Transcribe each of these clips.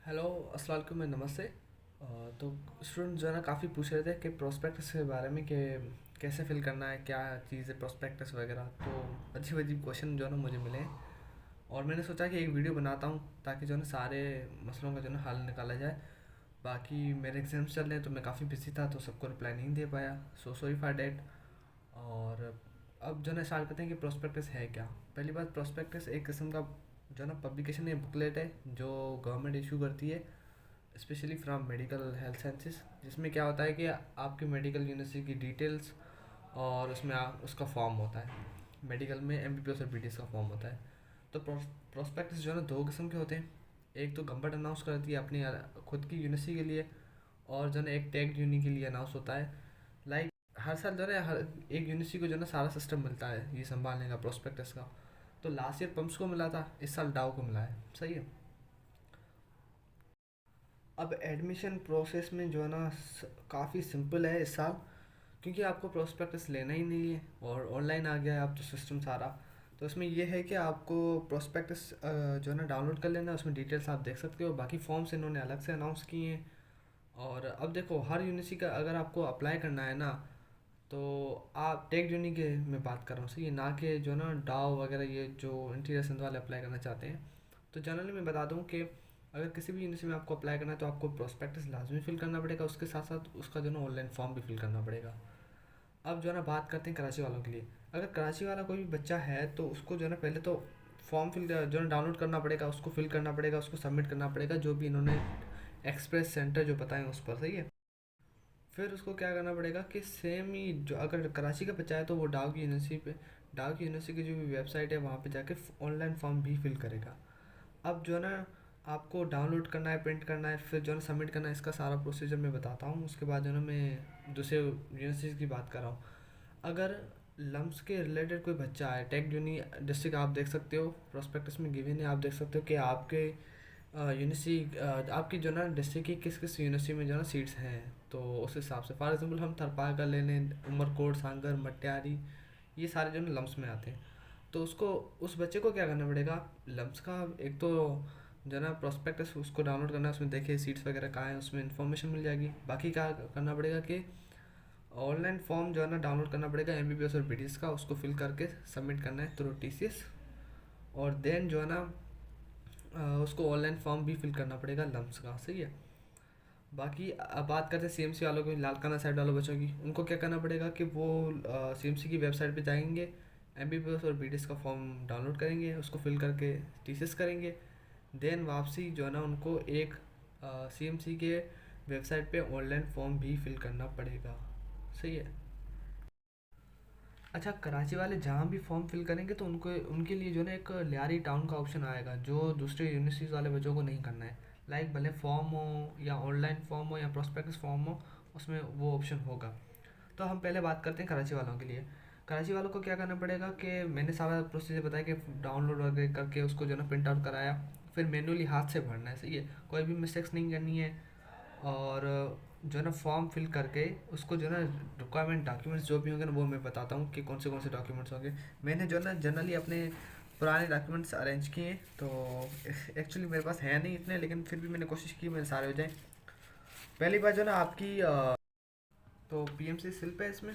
Hello, अस्सलाम वालेकुम, नमस्ते। तो स्टूडेंट जो है ना काफ़ी पूछ रहे थे कि प्रोस्पेक्टस के बारे में कि कैसे फिल करना है, क्या चीज़ है प्रोस्पेक्टस वगैरह। तो अजीब अजीब क्वेश्चन जो है ना मुझे मिले हैं और मैंने सोचा कि एक वीडियो बनाता हूँ ताकि जो है ना सारे मसलों का जो है ना हल निकाला जाए। बाकी मेरे एग्ज़ाम्स चल रहे हैं तो मैं काफ़ी बिजी था तो सबको रिप्लाई नहीं दे पाया, सो सॉरी फॉर डैट। और अब जो है ना स्टार्ट करते हैं कि प्रोस्पेक्टस है क्या। पहली बात, प्रोस्पेक्टस एक किस्म का जो है ना पब्लिकेशन या बुकलेट है जो गवर्नमेंट इशू करती है, specially from medical health sciences. जिसमें क्या होता है कि आपकी मेडिकल यूनिवर्सिटी की डिटेल्स और उसमें उसका फॉर्म होता है। मेडिकल में एमबीबीएस और बीडीएस का फॉर्म होता है। तो प्रोस्पेक्टस जो है ना दो किस्म के होते हैं। एक तो गवर्नमेंट अनाउंस करती है अपनी खुद की यूनिवर्सिटी के लिए, और जो है ना एक टैग यूनि के लिए अनाउंस होता है। लाइक हर साल जो है ना हर एक यूनिवर्सिटी को जो है ना सारा सिस्टम मिलता है ये संभालने का प्रोस्पेक्टस का। तो लास्ट ईयर पम्प्स को मिला था, इस साल डाव को मिला है। सही है। अब एडमिशन प्रोसेस में जो है ना काफ़ी सिंपल है इस साल, क्योंकि आपको प्रोस्पेक्टस लेना ही नहीं है और ऑनलाइन आ गया है अब तो सिस्टम सारा। तो इसमें यह है कि आपको प्रोस्पेक्टस जो है ना डाउनलोड कर लेना है, उसमें डिटेल्स आप देख सकते हो। बाकी फॉर्म्स इन्होंने अलग से अनाउंस किए हैं। और अब देखो, हर यूनिवर्सिटी का अगर आपको अप्लाई करना है ना, तो आप टेक यूनि के मैं बात कर रहा हूँ, सही है ना, कि जो ना डाव वगैरह ये जो इंटीरियर सिंध वाले अप्लाई करना चाहते हैं। तो जनरली मैं बता दूं कि अगर किसी भी यूनिवर्सिटी में आपको अप्लाई करना है तो आपको प्रोस्पेक्टस लाजमी फिल करना पड़ेगा, उसके साथ साथ उसका जो ना ऑनलाइन फॉर्म भी फिल करना पड़ेगा। अब जो है ना बात करते हैं कराची वालों के लिए। अगर कराची वाला कोई भी बच्चा है तो उसको जो है ना पहले तो फॉर्म फिल जो है डाउनलोड करना पड़ेगा, उसको फिल करना पड़ेगा, उसको सबमिट करना पड़ेगा जो भी इन्होंने एक्सप्रेस सेंटर जो बताएं उस पर। सही है। फिर उसको क्या करना पड़ेगा कि सेम ही जो अगर कराची का बच्चा है तो वो डाव की यूनिवर्सिटी पे, डाव की यूनिवर्सिटी की जो भी वेबसाइट है वहाँ पे जाके ऑनलाइन फॉर्म भी फिल करेगा। अब जो है ना आपको डाउनलोड करना है, प्रिंट करना है, फिर जो है ना सबमिट करना है, इसका सारा प्रोसीजर मैं बताता हूँ। उसके बाद जो है ना मैं दूसरे यूनिवर्सिटीज़ की बात कर रहा हूँ। अगर लम्स के रिलेटेड कोई बच्चा है, टेक यूनी डिस्ट्रिक्ट आप देख सकते हो, प्रोस्पेक्टस में गिवन है, आप देख सकते हो कि आपके यूनिवर्सिटी आपकी जो ना डिस्ट्रिक्ट की किस किस यूनिवर्सिटी में जो ना सीट्स हैं। तो उस हिसाब से फॉर एग्जांपल हम थरपाल का ले लें, उमरकोट, सांगर, मटियारी, ये सारे जो ना लम्स में आते हैं। तो उसको उस बच्चे को क्या करना पड़ेगा, लम्स का एक तो जो है ना प्रोस्पेक्टस उसको डाउनलोड करना है, उसमें देखिए सीट्स वगैरह कहाँ हैं, उसमें इन्फॉर्मेशन मिल जाएगी। बाकी क्या करना पड़ेगा कि ऑनलाइन फॉर्म जो है ना डाउनलोड करना पड़ेगा एमबीबीएस और बीडीएस का, उसको फिल करके सबमिट करना है थ्रू टीसीएस। और देन जो है ना उसको ऑनलाइन फॉर्म भी फिल करना पड़ेगा लम्स का। सही है। बाकी अब बात करते हैं सीएमसी वालों की, लालकाना साइड वालों बच्चों की। उनको क्या करना पड़ेगा कि वो सीएमसी की वेबसाइट पे जाएंगे, एमबीबीएस और बीडीएस का फॉर्म डाउनलोड करेंगे, उसको फिल करके टीसीएस करेंगे। देन वापसी जो है ना उनको एक सीएमसी के वेबसाइट पे ऑनलाइन फॉर्म भी फिल करना पड़ेगा। सही है। अच्छा, कराची वाले जहाँ भी फॉर्म फिल करेंगे तो उनको उनके लिए जो है ना एक लियारी टाउन का ऑप्शन आएगा जो दूसरे यूनिवर्सिटीज़ वाले बच्चों को नहीं करना है। लाइक भले फॉर्म हो या ऑनलाइन फॉर्म हो या प्रोस्पेक्टस फॉर्म हो, उसमें वो ऑप्शन होगा। तो हम पहले बात करते हैं कराची वालों के लिए। कराची वालों को क्या करना पड़ेगा कि मैंने सारा प्रोसीजर बताया कि डाउनलोड वगैरह करके उसको जो है ना प्रिंट आउट कराया, फिर मैनुअली हाथ से भरना है। सही है। कोई भी मिस्टेक्स नहीं करनी है। और जो है ना फॉर्म फिल करके उसको जो है ना रिक्वायरमेंट डॉक्यूमेंट्स जो भी होंगे ना वो मैं बताता हूँ कि कौन से डॉक्यूमेंट्स होंगे। मैंने जो है ना जनरली अपने पुराने डॉक्यूमेंट्स अरेंज किए हैं, तो एक्चुअली मेरे पास है नहीं इतने, लेकिन फिर भी मैंने कोशिश की मेरे सारे हो जाएँ। पहली बात जो है ना आपकी तो पीएमसी स्लिप है इसमें,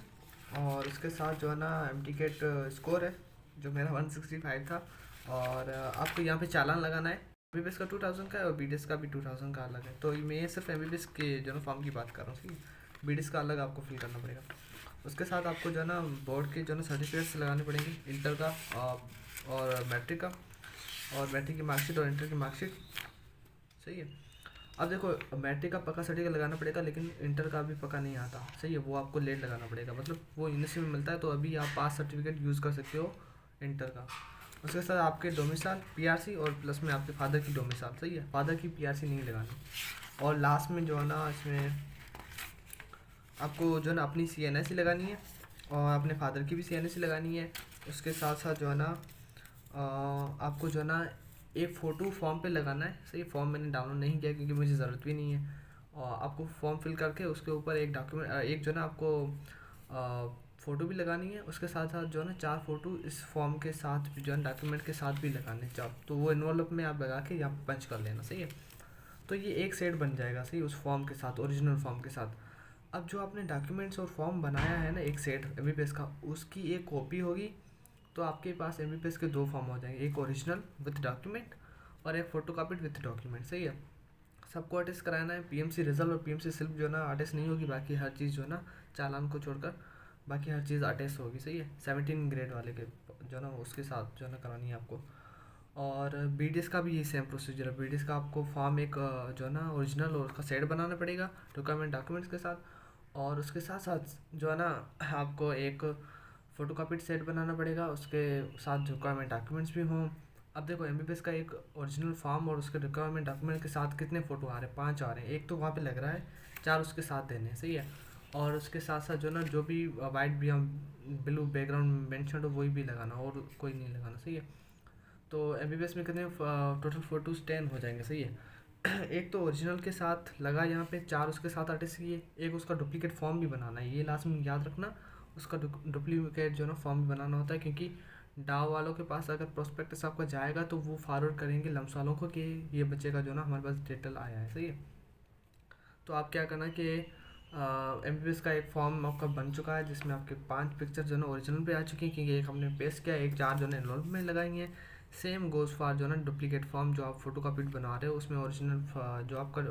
और उसके साथ जो है ना एम टिकट स्कोर है जो मेरा 165 था। और आपको यहाँ पे चालान लगाना है। एमबीबीएस का 2000 का है और बीडीएस का भी 2000 का अलग है। तो मैं ये सिर्फ एमबीबीएस के जो ना फॉर्म की बात कर रहा हूँ, ठीक है। बीडीएस का अलग आपको फिल करना पड़ेगा। उसके साथ आपको जो है ना बोर्ड के जो ना सर्टिफिकेट्स लगाने पड़ेंगे, इंटर का और मैट्रिक का, और मैट्रिक की मार्कशीट और इंटर की मार्कशीट। सही है। अब देखो, मैट्रिक का पक्का सर्टिफिकेट लगाना पड़ेगा, लेकिन इंटर का भी पक्का नहीं आता। सही है। वो आपको लेट लगाना पड़ेगा, मतलब वो यूनिवर्सिटी में मिलता है तो अभी आप पास सर्टिफिकेट यूज़ कर सकते हो इंटर का। उसके साथ आपके डोमिसाइल पीआरसी और प्लस में आपके फादर की डोमिसाइल। सही है। फादर की पीआरसी नहीं लगानी। और लास्ट में जो है ना इसमें आपको जो है ना अपनी सीएनएससी लगानी है और अपने फादर की भी सीएनएससी लगानी है। उसके साथ साथ जो है ना आपको जो है ना एक फ़ोटो फॉर्म पे लगाना है। सही। फॉर्म मैंने डाउनलोड नहीं किया क्योंकि मुझे ज़रूरत भी नहीं है। और आपको फॉर्म फिल करके उसके ऊपर एक डॉक्यूमेंट एक जो है ना आपको फ़ोटो भी लगानी है। उसके साथ साथ जो है ना 4 फ़ोटो इस फॉर्म के साथ भी जो है डॉक्यूमेंट के साथ भी लगाने 4, तो वो इन्वॉल्व में आप लगा के यहाँ पे पंच कर लेना। सही है। तो ये एक सेट बन जाएगा सही, उस फॉर्म के साथ, ओरिजिनल फॉर्म के साथ। अब जो आपने डॉक्यूमेंट्स और फॉर्म बनाया है ना एक सेट एमबीपीएस का, उसकी एक कॉपी होगी। तो आपके पास एमबीपीएस के दो फॉर्म हो जाएंगे, एक ओरिजिनल विद डॉक्यूमेंट और एक फोटोकॉपीड विद डॉक्यूमेंट, सही है। सबको अटेस्ट कराना है, पीएमसी रिजल्ट और पीएमसी स्लिप जो है ना अटेस्ट नहीं होगी, बाकी हर चीज़ जो है ना चालान को छोड़कर बाकी हर चीज़ अटेस्ट होगी, सही है। 17 ग्रेड वाले के जो है ना उसके साथ जो है ना करानी है आपको। और बीडीएस का भी यही सेम प्रोसीजर है। बीडीएस का आपको फॉर्म एक जो है ना ओरिजिनल और उसका सेट बनाना पड़ेगा रिक्वायरमेंट डॉक्यूमेंट्स के साथ, और उसके साथ साथ जो है ना आपको एक फ़ोटोकॉपीड सेट बनाना पड़ेगा, उसके साथ रिक्वायरमेंट डॉक्यूमेंट्स भी हों। अब देखो एमबीबीएस का एक ओरिजिनल फॉर्म और उसके रिक्वायरमेंट डॉक्यूमेंट के साथ कितने फ़ोटो आ रहे हैं, 5 आ रहे हैं। एक तो वहाँ पे लग रहा है, 4 उसके साथ देने हैं, सही है। और उसके साथ साथ जो ना जो भी वाइट भी हम ब्लू बैकग्राउंड मेंशन हो वही भी लगाना, और कोई नहीं लगाना, सही है। तो एमबीबीएस में कितने टोटल फ़ोटोज़ 10 हो जाएंगे, सही है। एक तो ओरिजिनल के साथ लगा यहाँ पे, 4 उसके साथ अटैच किए, एक उसका डुप्लीकेट फॉर्म भी बनाना है, ये लास्ट में याद रखना। उसका डुप्लीकेट जो है ना फॉर्म भी बनाना होता है, क्योंकि डाव वालों के पास अगर प्रोस्पेक्टस आपका जाएगा तो वो फॉरवर्ड करेंगे लम्स वालों को कि ये बच्चे का जो ना हमारे पास डिटेल आया है, सही है। तो आप क्या करना कि एमबीबीएस का एक फॉर्म आपका बन चुका है जिसमें आपके 5 पिक्चर जो है ना ओरिजिनल पे आ चुकी हैं, क्योंकि एक हमने पेस्ट किया, एक 4 जो है एनरोल में लगाई हैं। सेम गोज़ फॉर जो है ना डुप्लीकेट फॉर्म जो आप फोटो कॉपी बना रहे हो, उसमें ओरिजिनल जो आपका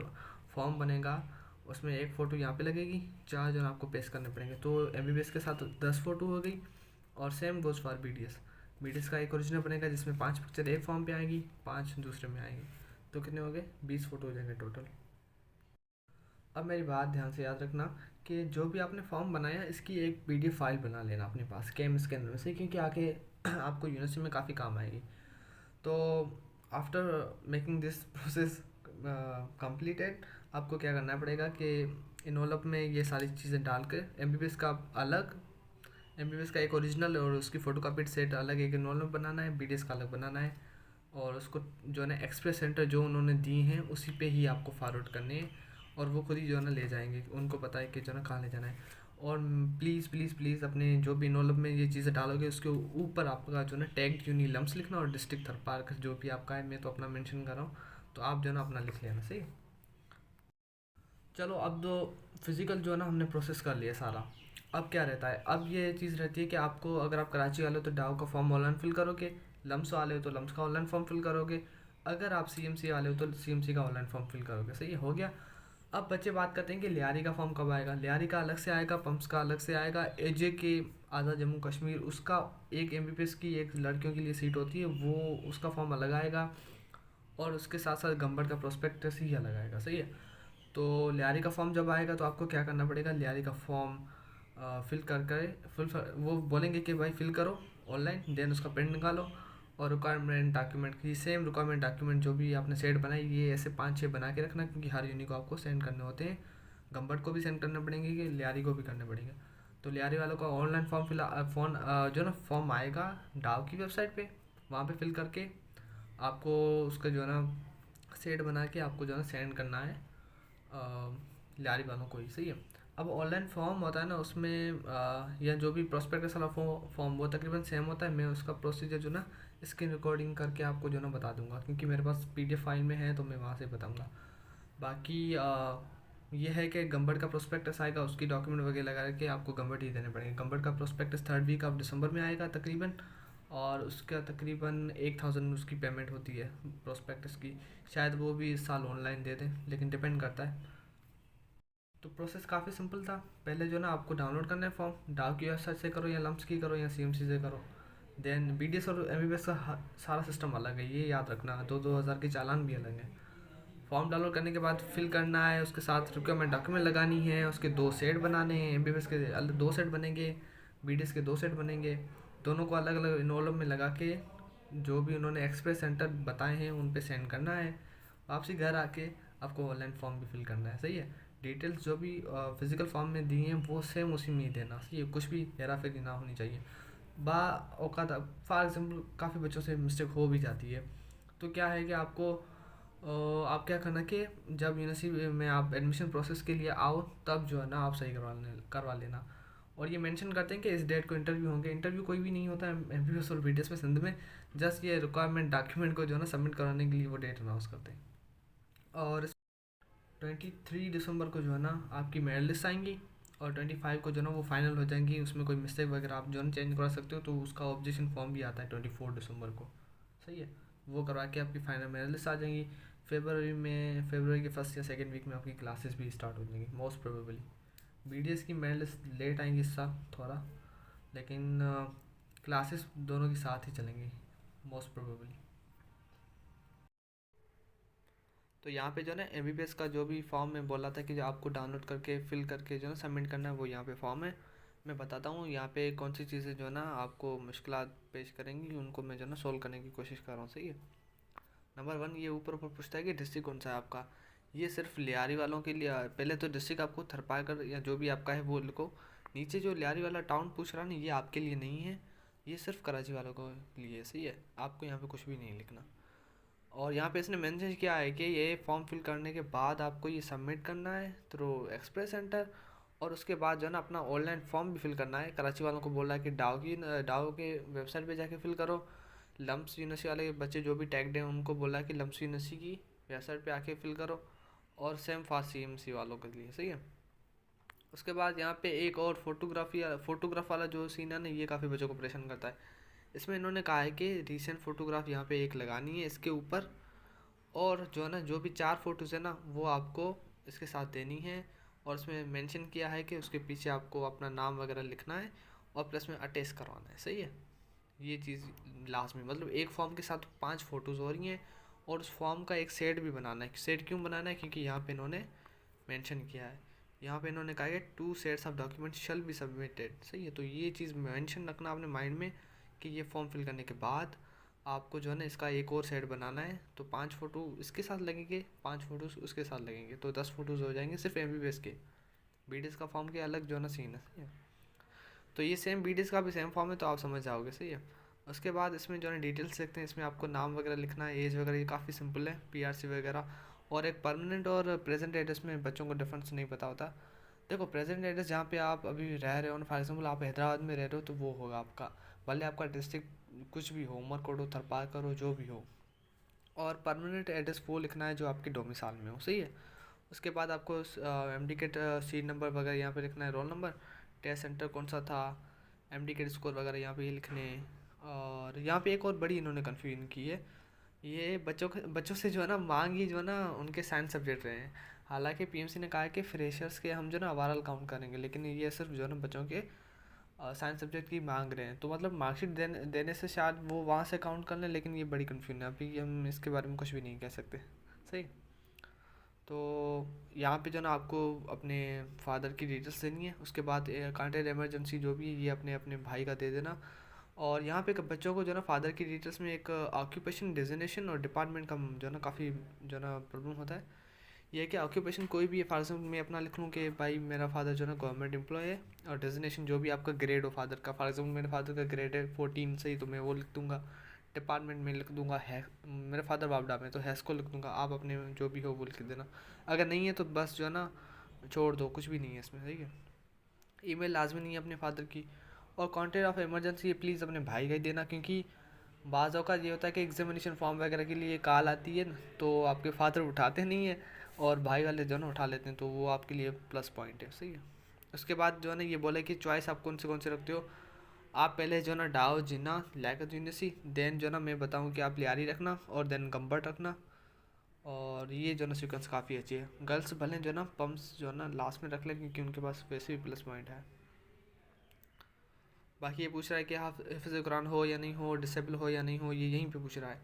फॉर्म बनेगा उसमें एक फ़ोटो यहाँ पे लगेगी, 4 जो है ना आपको पेस्ट करने पड़ेंगे। तो एमबीबीएस के साथ 10 फ़ोटो हो गई। और same goes for BDS. BDS का एक ओरिजिनल बनेगा जिसमें 5 पिक्चर एक फॉर्म पे आएगी, 5 दूसरे में आएंगी। तो कितने हो गए, 20 फ़ोटो हो जाएंगे टोटल। अब मेरी बात ध्यान से याद रखना कि जो भी आपने फॉर्म बनाया इसकी एक पीडीएफ फाइल बना लेना अपने पास कैम स्कैनर में से, क्योंकि आगे आपको यूनिवर्सिटी में काफ़ी काम आएगी। तो after making this process completed, आपको क्या करना पड़ेगा कि इनवॉल्व में ये सारी चीज़ें डाल के एमबीबीएस का अलग, एमबीबीएस का एक ओरिजिनल और उसकी फ़ोटोकॉपीड सेट अलग एक इनवॉल्व में बनाना है, बीडीएस का अलग बनाना है। और उसको जो है ना एक्सप्रेस सेंटर जो उन्होंने दी हैं उसी पे ही आपको फॉरवर्ड करने हैं, और वो खुद ही जो है ना ले जाएंगे, उनको पता है कि जो है ना कहाँ ले जाना है। और प्लीज़ प्लीज़ प्लीज़ अपने जो भी इनवॉल्व में ये चीज़ें डालोगे उसके ऊपर आपका जो है ना टैग यूनी लम्स लिखना, और डिस्ट्रिक्ट थर पार्क जो भी आपका है, मैं तो अपना मेंशन कर रहा हूँ, तो आप जो है ना अपना लिख लेना, सही है। चलो अब तो फिज़िकल जो है ना हमने प्रोसेस कर लिया सारा। अब क्या रहता है, अब ये चीज़ रहती है कि आपको अगर आप कराची वाले हो तो डाव का फॉर्म ऑनलाइन फिल करोगे, लम्स वाले हो तो लम्स का ऑनलाइन फॉर्म फिल करोगे, अगर आप सीएमसी वाले हो तो सीएमसी का ऑनलाइन फॉर्म फिल करोगे, सही हो गया। अब बच्चे बात करते हैं कि लियारी का फॉर्म कब आएगा। लियारी का अलग से आएगा, पंप्स का अलग से आएगा। एजे के आज़ाद जम्मू कश्मीर उसका एक एमबीबीएस की एक लड़कियों के लिए सीट होती है, वो उसका फॉर्म अलग आएगा। और उसके साथ साथ गंबड़ का प्रोस्पेक्टस ही अलग आएगा, सही है। तो लियारी का फॉर्म जब आएगा तो आपको क्या करना पड़ेगा, लियारी का फॉर्म फिल कर कर फिल वो बोलेंगे कि भाई फिल करो ऑनलाइन, देन उसका प्रिंट निकालो। और रिक्वायरमेंट डॉक्यूमेंट की सेम रिक्वायरमेंट डॉक्यूमेंट जो भी आपने सेट बनाई ये ऐसे 5-6 बना के रखना, क्योंकि हर यूनिट को आपको सेंड करने होते हैं। गंबट को भी सेंड करने पड़ेंगे कि लियारी को भी करने पड़ेंगे। तो लियारी वालों का ऑनलाइन फॉर्म जो ना फॉर्म आएगा डाव की वेबसाइट पे, वहाँ पे फिल करके आपको उसका जो है ना सेट बना के आपको जो है ना सेंड करना है लारी वालों को ही, सही है। अब ऑनलाइन फॉर्म होता है ना उसमें या जो भी प्रोस्पेक्टस वाला फॉर्म वो तकरीबन सेम होता है। मैं उसका प्रोसीजर जो ना स्क्रीन रिकॉर्डिंग करके आपको जो ना बता दूंगा, क्योंकि मेरे पास पीडीएफ फाइल में है तो मैं वहाँ से बताऊंगा। बाकी ये है कि गंबड़ का प्रोस्पेक्टस आएगा, उसकी डॉक्यूमेंट वगैरह लगा के आपको गंबड़ ही देने पड़ेंगे। गंबड़ का prospectus 3rd week of December में आएगा तकरीबन, और उसका तकरीबन 1000 उसकी पेमेंट होती है प्रोस्पेक्टस की। शायद वो भी इस साल ऑनलाइन दे दें, लेकिन डिपेंड करता है। तो प्रोसेस काफ़ी सिंपल था। पहले जो ना आपको डाउनलोड करना है फॉर्म, डाव की वेबसाइट से करो या लम्स की करो या सीएमसी से करो। देन बीडीएस और एमबीबीएस का सारा सिस्टम अलग है, ये याद रखना। 2-2 हज़ार के चालान भी अलग है। फॉर्म डाउनलोड करने के बाद फिल करना है, उसके साथ रिक्वायरमेंट डॉक्यूमेंट लगानी है, उसके 2 सेट बनाने हैं। एमबीबीएस के अलग 2 सेट बनेंगे, बीडीएस के 2 सेट बनेंगे। दोनों को अलग अलग इनवॉल्व में लगा के जो भी उन्होंने एक्सप्रेस सेंटर बताए हैं उन पे सेंड करना है। वापसी घर आके आपको ऑनलाइन फॉर्म भी फिल करना है, सही है। डिटेल्स जो भी फिजिकल फॉर्म में दी हैं वो सेम उसी में ही देना, सही है। कुछ भी हेरा फेरी ना होनी चाहिए। बा औकात फॉर एग्जाम्पल काफ़ी बच्चों से मिस्टेक हो भी जाती है। तो क्या है कि आपको आप क्या करना कि जब यूनिवर्सिटी में आप एडमिशन प्रोसेस के लिए आओ तब जो है ना आप सही करवा लेना। और ये मेंशन करते हैं कि इस डेट को इंटरव्यू होंगे। इंटरव्यू कोई भी नहीं होता है एमबीबीएस और बीडीएस में सिंध में, जस्ट ये रिक्वायरमेंट डॉक्यूमेंट को जो है ना सबमिट कराने के लिए वो डेट अनाउंस करते हैं। और 23 दिसंबर को जो है ना आपकी मेरिट लिस्ट आएंगी, और 25 को जो है ना वो फाइनल हो जाएंगी। उसमें कोई मिस्टेक वगैरह आप जो है ना चेंज करा सकते हो, तो उसका ऑब्जेक्शन फॉर्म भी आता है 24 दिसंबर को। सही है, वो करवा के आपकी फाइनल मेरिट लिस्ट आ जाएंगी। फरवरी के फर्स्ट या सेकेंड वीक में आपकी क्लासेस भी स्टार्ट हो जाएंगी मोस्ट प्रोबेबली। BDS की मेरिट लिस्ट लेट आएंगी इस साल थोड़ा, लेकिन क्लासेस दोनों के साथ ही चलेंगी मोस्ट प्रोबेबली। तो यहाँ पे जो है ना MBBS का जो भी फॉर्म मैं बोला था कि जो आपको डाउनलोड करके फिल करके जो है सबमिट करना है, वो यहाँ पे फॉर्म है। मैं बताता हूँ यहाँ पे कौन सी चीज़ें जो है ना आपको मुश्किलात पेश करेंगी, उनको मैं जो है ना सोल्व करने की कोशिश कर रहा हूँ। सही है। नंबर 1, ये ऊपर ऊपर पूछता है कि डिस्ट्रिक्ट कौन सा है आपका। ये सिर्फ लियारी वालों के लिए। पहले तो डिस्ट्रिक्ट आपको थरपाकर या जो भी आपका है वो लिखो। नीचे जो लियारी वाला टाउन पूछ रहा है ना, ये आपके लिए नहीं है, ये सिर्फ कराची वालों को लिए। सही है, आपको यहाँ पे कुछ भी नहीं लिखना। और यहाँ पे इसने मेंशन किया है कि ये फॉर्म फिल करने के बाद आपको ये सबमिट करना है थ्रू एक्सप्रेस सेंटर, और उसके बाद जो है ना अपना ऑनलाइन फॉर्म भी फिल करना है। कराची वालों को बोल रहा है कि डाओ के वेबसाइट पे जाके फिल करो। लम्स यूनिवर्सिटी वाले बच्चे जो भी टैग्ड हैं उनको बोला है कि लम्स यूनिवर्सिटी की वेबसाइट पे आके फिल करो, और सेम फॉर CMC वालों के लिए। सही है। उसके बाद यहाँ पे एक और फोटोग्राफ वाला जो सीन है ना, ये काफ़ी बच्चों को परेशान करता है। इसमें इन्होंने कहा है कि रीसेंट फ़ोटोग्राफ यहाँ पे एक लगानी है इसके ऊपर, और जो है ना जो भी 4 फ़ोटोज़ है ना वो आपको इसके साथ देनी है। और उसमें मेंशन किया है कि उसके पीछे आपको अपना नाम वगैरह लिखना है, और प्लस में अटैच करवाना है। सही है, ये चीज़ लास्ट में, मतलब एक फॉर्म के साथ 5 फ़ोटोज़ हो रही हैं, और उस फॉर्म का एक सेट भी बनाना है। सेट क्यों बनाना है, क्योंकि यहाँ पे इन्होंने मेंशन किया है, यहाँ पे इन्होंने कहा है 2 sets of document shall be submitted. सही है, तो ये चीज़ मेंशन रखना अपने माइंड में कि ये फॉर्म फिल करने के बाद आपको जो है ना इसका एक और सेट बनाना है। तो 5 फ़ोटो इसके साथ लगेंगे, 5 फ़ोटोज़ उसके साथ लगेंगे, तो 10 फ़ोटोज़ हो जाएंगे सिर्फ MBBS के। BDS का फॉर्म के अलग जो है ना सीन है। सही है, तो ये सेम BDS का भी सेम फॉर्म है, तो आप समझ जाओगे। सही है। उसके बाद इसमें जो है डिटेल्स देखते हैं, इसमें आपको नाम वगैरह लिखना है, एज वगैरह, ये काफ़ी सिंपल है, PRC वगैरह। और एक परमानेंट और प्रेजेंट एड्रेस में बच्चों को डिफरेंस नहीं पता होता। देखो, प्रेजेंट एड्रेस जहाँ पे आप अभी रह रहे हो ना, फॉर एग्जांपल आप हैदराबाद में रह रहे हो, तो वो होगा आपका, भले आपका डिस्ट्रिक्ट कुछ भी हो, उमरकोट हो, थरपाकर हो, जो भी हो। और परमानेंट एड्रेस वो लिखना है जो आपके डोमिसाइल में हो। सही है। उसके बाद आपको MD के सीट नंबर वगैरह यहाँ पे लिखना है, रोल नंबर, टेस्ट सेंटर कौन सा था, MD के स्कोर वगैरह यहाँ पे ये लिखने हैं। और यहाँ पे एक और बड़ी इन्होंने कन्फ्यूजन की है, ये बच्चों से जो है ना मांग ही जो है ना उनके साइंस सब्जेक्ट रहे हैं। हालांकि PMC ने कहा है कि फ्रेशर्स के हम जो है ना ओवरऑल काउंट करेंगे, लेकिन ये सिर्फ जो है ना बच्चों के साइंस सब्जेक्ट की मांग रहे हैं। तो मतलब मार्कशीट देने से शायद वो वहाँ से काउंट कर लें, लेकिन ये बड़ी कन्फ्यूजन है, अभी हम इसके बारे में कुछ भी नहीं कह सकते। सही। तो यहाँ पे जो है ना आपको अपने फादर की डिटेल्स देनी है। उसके बाद कॉन्टैक्ट इमरजेंसी जो भी है ये अपने अपने भाई का दे देना। और यहाँ पे बच्चों को जो है ना फादर की डिटेल्स में एक ऑक्यूपेशन, डेजिग्नेशन और डिपार्टमेंट का जो है ना काफ़ी जो है ना प्रॉब्लम होता है। ये है कि ऑक्यूपेशन कोई भी है, फॉर एग्जाम्पल मैं अपना लिख लूँ कि भाई मेरा फादर जो है ना गवर्नमेंट एम्प्लॉय है, और डेजिग्नेशन जो भी आपका ग्रेड हो फादर का, फॉर एग्जाम्पल मेरे फादर का ग्रेड है 14, सही, तो मैं वो लिख दूँगा। डिपार्टमेंट में लिख दूंगा है, मेरे फादर बापडा में तो हैस को लिख दूंगा, आप अपने जो भी हो वो लिख देना। अगर नहीं है तो बस जो है ना छोड़ दो, कुछ भी नहीं है इसमें। ठीक है। ईमेल लाजमी नहीं है अपने फादर की। और कॉन्टेक्ट ऑफ इमरजेंसी ये प्लीज़ अपने भाई का ही देना, क्योंकि बाज़ अवत ये होता है कि एग्जामिनेशन फॉर्म वगैरह के लिए कॉल आती है ना, तो आपके फादर उठाते नहीं है, और भाई वाले जो है ना उठा लेते हैं, तो वो आपके लिए प्लस पॉइंट है। सही है। उसके बाद जो है ना ये बोले कि चॉइस आप कौन से रखते हो। आप पहले जो है ना डाओ, जिन्ना, लियाकत यूनिवर्सिटी, देन जो है ना मैं बताऊँ कि आप लियारी रखना, और देन गम्बर्ट रखना। और ये जो है ना सीक्वेंस काफ़ी अच्छी है। गर्ल्स भले जो है ना पम्प्स जो है ना लास्ट में रख लें, क्योंकि उनके पास वैसे भी प्लस पॉइंट है। बाकी ये पूछ रहा है कि आप हिफ्ज़ कुरान हो या नहीं हो, डिसेबल हो या नहीं हो, ये यहीं पे पूछ रहा है।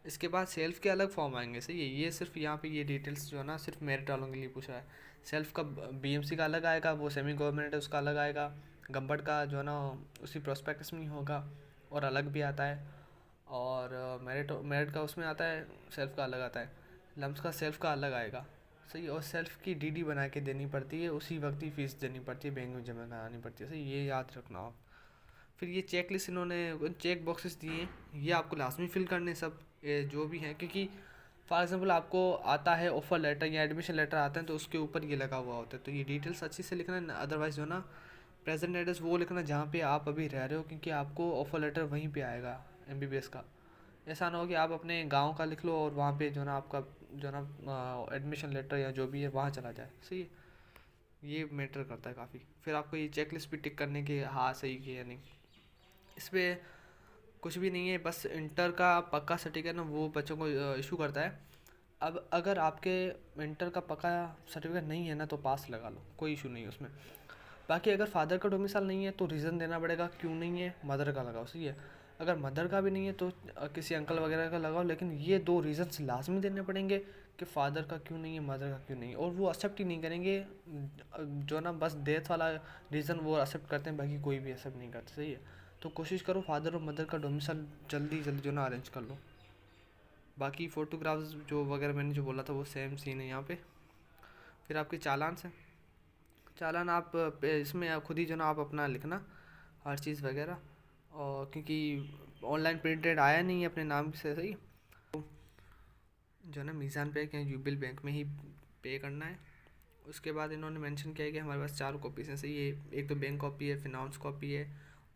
इसके बाद सेल्फ़ के अलग फॉर्म आएंगे। सही है, ये सिर्फ यहाँ पे ये डिटेल्स जो है ना सिर्फ मेरिट वालों के लिए पूछ रहा है। सेल्फ़ का BMC का अलग आएगा, वो सेमी गवर्नमेंट है उसका अलग आएगा। गम्बर्ट का जो है ना उसी प्रोस्पेक्टस में ही होगा, और अलग भी आता है। और मेरिट मेरिट का उसमें आता है, सेल्फ़ का अलग आता है। लम्स का सेल्फ़ का अलग आएगा। सही। और सेल्फ़ की DD बना के देनी पड़ती है, उसी वक्त ही फ़ीस देनी पड़ती है, बैंक में जमा करानी पड़ती है। सही, ये याद रखना आप। फिर ये चेक लिस्ट इन्होंने चेक बॉक्सेस दिए हैं, ये आपको लाजमी फिल करने सब, ये जो भी हैं, क्योंकि फॉर एग्जांपल आपको आता है ऑफ़र लेटर या एडमिशन लेटर आते हैं, तो उसके ऊपर ये लगा हुआ होता है, तो ये डिटेल्स अच्छी से लिखना है। अदरवाइज़ जो है ना प्रेजेंट एड्रेस वो लिखना जहाँ पे आप अभी रह रहे हो, क्योंकि आपको ऑफ़र लेटर वहीं पे आएगा MBBS का। ऐसा ना हो कि आप अपने गांव का लिख लो और वहाँ पे जो है ना आपका जो है ना एडमिशन लेटर या जो भी है वहाँ चला जाए। सही है, ये मैटर करता है काफ़ी। फिर आपको ये चेकलिस्ट भी टिक करने की, हाँ सही किया या नहीं। इस पर कुछ भी नहीं है, बस इंटर का पक्का सर्टिफिकेट ना वो बच्चों को इशू करता है। अब अगर आपके इंटर का पक्का सर्टिफिकेट नहीं है ना तो पास लगा लो, कोई इशू नहीं है उसमें। बाकी अगर फादर का डोमिसाइल नहीं है तो रीज़न देना पड़ेगा क्यों नहीं है, मदर का लगाओ। सही है, अगर मदर का भी नहीं है तो किसी अंकल वगैरह का लगाओ, लेकिन ये दो रीज़न्स लाजमी देने पड़ेंगे कि फ़ादर का क्यों नहीं है, मदर का क्यों नहीं है। और वो एक्सेप्ट ही नहीं करेंगे, जो ना बस डेथ वाला रीज़न वो एक्सेप्ट करते हैं, बाकी कोई भी एक्सेप्ट नहीं करते। सही है, तो कोशिश करो फादर और मदर का डोमिसाइल जल्दी जल्दी जो ना अरेंज कर लो। बाकी फ़ोटोग्राफ्स जो वगैरह मैंने जो बोला था वो सेम सीन है यहाँ पे। फिर आपके चालान से, चालान आप इसमें आप खुद ही जो ना आप अपना लिखना हर चीज़ वगैरह, और क्योंकि ऑनलाइन प्रिंटेड आया नहीं है अपने नाम से। सही, जो है ना मीज़ान पे या यूबिल बैंक में ही पे करना है। उसके बाद इन्होंने मेंशन किया है कि हमारे पास 4 कॉपीज़ हैं। सही है, एक तो बैंक कॉपी है, फिनांस कॉपी है,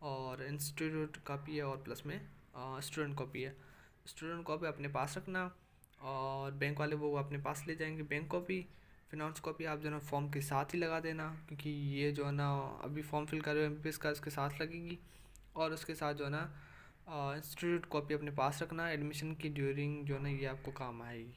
और इंस्टीट्यूट कॉपी है, और प्लस में स्टूडेंट कॉपी है। स्टूडेंट कॉपी अपने पास रखना, और बैंक वाले वो अपने पास ले जाएंगे बैंक कॉपी। फिनांस कॉपी आप जो है ना फॉर्म के साथ ही लगा देना, क्योंकि ये जो है ना अभी फॉर्म फिल कर रहे हो एमपीएस का, इसके साथ लगेगी। और उसके साथ जो है ना इंस्टीट्यूट कॉपी अपने पास रखना, एडमिशन की ड्यूरिंग जो है ना ये आपको काम आएगी।